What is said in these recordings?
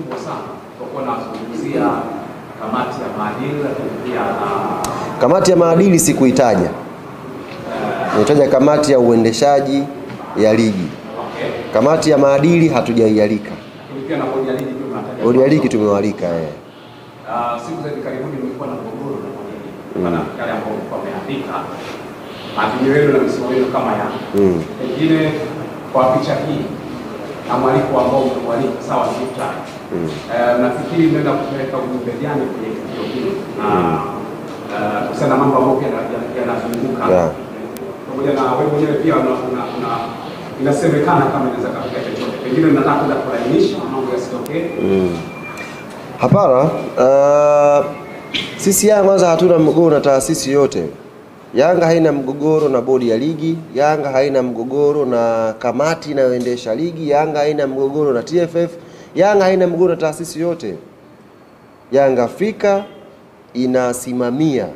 kubwa sana kwa nazungumzia kamati ya maadili, lakini pia kamati ya maadili sikuitaja. Nitaja kamati ya uendeshaji ya ligi. Okay. Kamati ya maadili hatujaialika. Pia na bodi ya ligi pia tunataja. Bodi ya ligi tumewalika siku za karibuni nilikuwa na mgogoro na bodi ya ligi. Maana kale ambao wameandika maadili na misimamo kama ya. Pengine kwa picha hii na mwaliko ambao umewalika sawa sita. Nafikiri nenda kupeleka ujumbe gani kwenye tukio hili na kusema mambo ambayo pia yanazunguka. Pamoja na wewe mwenyewe pia inasemekana kama inaweza kutokea chochote. Pengine nataka kwenda kulainisha mambo yasitokee. Hapana, sisi Yanga kwanza hatuna mgogoro na taasisi yote. Yanga haina mgogoro na bodi ya ligi, Yanga haina mgogoro na kamati inayoendesha ligi, Yanga haina mgogoro na TFF, Yanga haina mgogoro na taasisi yote. Yanga Afrika inasimamia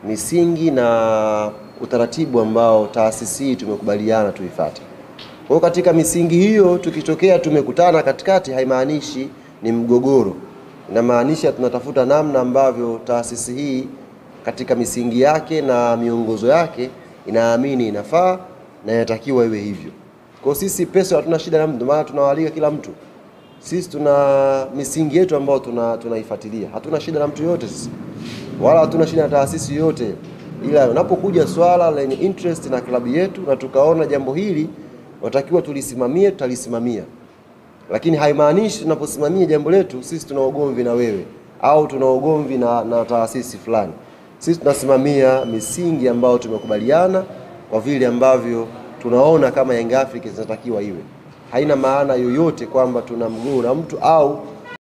misingi na utaratibu ambao taasisi hii tumekubaliana tuifuate. Kwa katika misingi hiyo tukitokea tumekutana katikati haimaanishi ni mgogoro. Inamaanisha tunatafuta namna ambavyo taasisi hii katika misingi yake na miongozo yake inaamini inafaa na inatakiwa iwe hivyo. Kwa sisi pesa hatuna shida na mtu, maana tunawaalika kila mtu. Sisi tuna misingi yetu ambayo tunaifuatilia. Hatuna shida na mtu yote sisi. Wala hatuna shida na taasisi yote. Ila unapokuja swala lenye interest na klabu yetu na tukaona jambo hili watakiwa tulisimamie, tutalisimamia. Lakini haimaanishi tunaposimamia jambo letu sisi tuna ugomvi na wewe au tuna ugomvi na taasisi fulani. Sisi tunasimamia misingi ambayo tumekubaliana kwa vile ambavyo tunaona kama Young Africans zinatakiwa iwe. Haina maana yoyote kwamba tuna mgogoro na mtu au